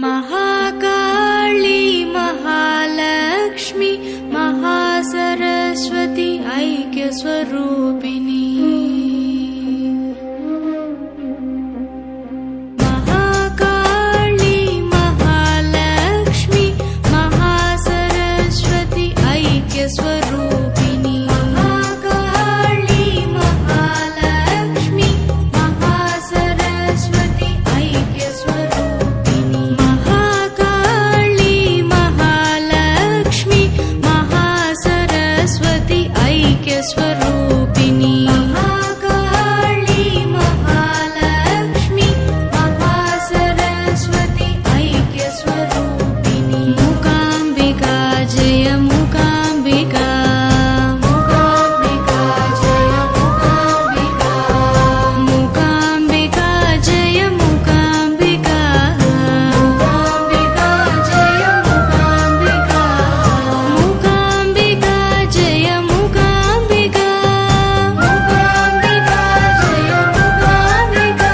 महाकाली महालक्ष्मी महासरस्वती ऐक्यस्वरूपिणी महाकाली महालक्ष्मी महासरस्वती ऐक्यस्वरूपिणी महाकाली महालक्ष्मी महासरस्वती ऐक्यस्वरूपिणी महाकाली महालक्ष्मी महासरस्वती ऐक्यस्वरूपिणी महाकाली महालक्ष्मी महासरस्वती ऐक्यस्वरूपिणी मूकाम्बिका जय मूकाम्बिका मूकाम्बिका जय मूकाम्बिका मूकाम्बिका जय मूकाम्बिका मूकाम्बिका जय मूकाम्बिका मूकाम्बिका जय मूकाम्बिका मूकाम्बिका जय मूकाम्बिका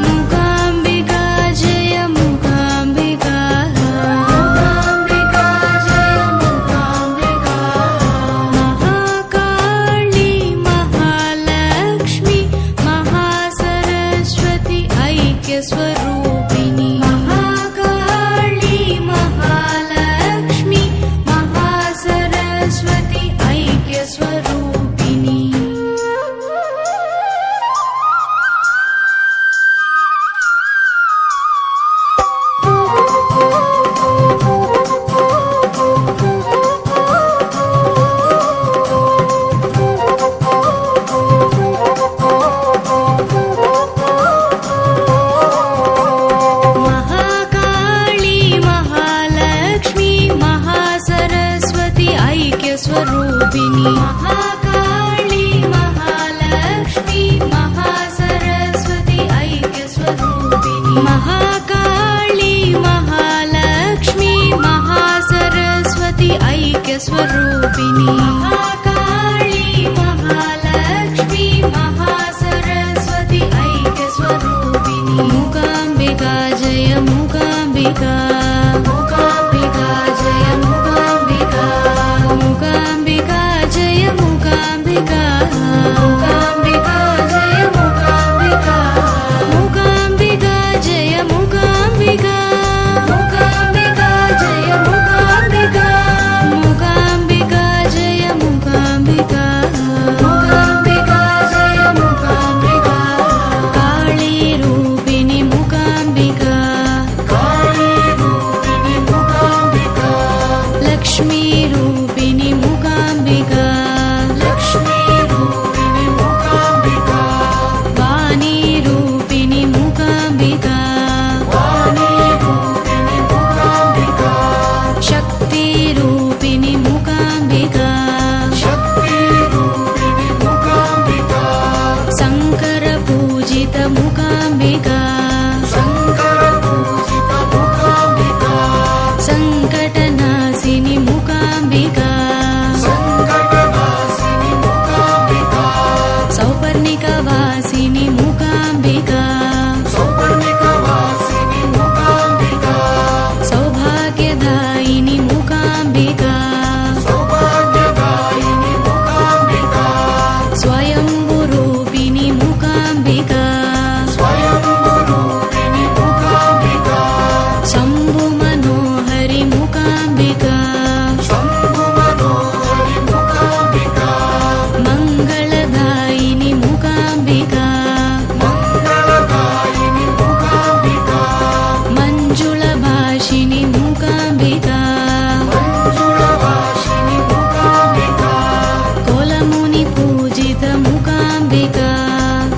मूकाम्बिका जय मूकाम्बिका मूकाम्बिका जय मूकाम्बिका महाकाली महालक्ष्मी महासरस्वती ऐक्यस्वरूपिणी महाकाली महालक्ष्मी महासरस्वती ऐक्यस्वरूपिणी महाकाली महालक्ष्मी महासरस्वती ऐक्यस्वरूपिणी महाकाली महालक्ष्मी महासरस्वती ऐक्यस्वरूपिणी महाकाली महालक्ष्मी महासरस्वती ऐक्यस्वरूपिणी महाकाली महालक्ष्मी महासरस्वती ऐक्यस्वरूपिणी मूकाम्बिका जय मूकाम्बिका मूकाम्बिका जय मूकाम्बिका मूकाम्बिका जय मूकाम्बिका मूकाम्बिका जय मूकाम्बिका मूकाम्बिका जय मूकाम्बिका मूकाम्बिका जय मूकाम्बिका मूकाम्बिका जय मूकाम्बिका मूकाम्बिका जय मूकाम्बिका काली रूपिणी मूकाम्बिका काली रूपिणी मूकाम्बिका लक्ष्मी रूपिणी मूकाम्बिका लक्ष्मी रूपिणी मूकाम्बिका वाणी रूपिणी मूकाम्बिका वाणी रूपिणी मूकाम्बिका शक्ति रूपिणी मूकाम्बिका शक्ति रूपिणी मूकाम्बिका शंकर पूजित मूकाम्बिका शंकर पूजित मूकाम्बिका संकटनाशिनी मूकाम्बिका संकटनाशिनी मूकाम्बिका सौपर्णिकवासिनी मूकाम्बिका सौपर्णिकवासिनी मूकाम्बिका सौभाग्यदायिनी मूकाम्बिका सौभाग्यदायिनी मूकाम्बिका स्वयंभूरूपिणी मूकाम्बिका स्वयंभूरूपिणी मूकाम्बिका शम्भुमनोहरि मूकाम्बिका शम्भुमनोहरि मूकाम्बिका मङ्गलदायिनी मूकाम्बिका मङ्गलदायिनी मूकाम्बिका मञ्जुलभाषिणी मूकाम्बिका मञ्जुलभाषिणी मूकाम्बिका कोलमुनि पूजित मूकाम्बिका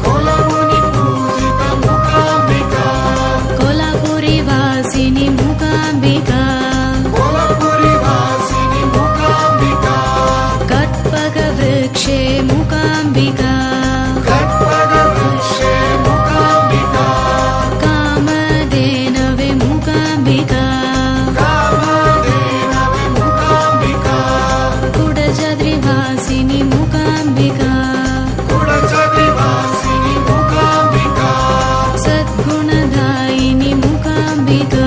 कोलमुनि पूजित मूकाम्बिका कोल्हापुरी वासिनी मूकाम्बिका कोल्हापुरी वासिनी मूकाम्बिका कट्पगवृक्षे मूकाम्बिका कट्पगवृक्षे मूकाम्बिका कामधेनवे मूकाम्बिका कामधेनवे मूकाम्बिका कुडजद्रिवासिनी मूकाम्बिका कुडजद्रिवासिनी मूकाम्बिका सद्गुणदायिनी मूकाम्बिका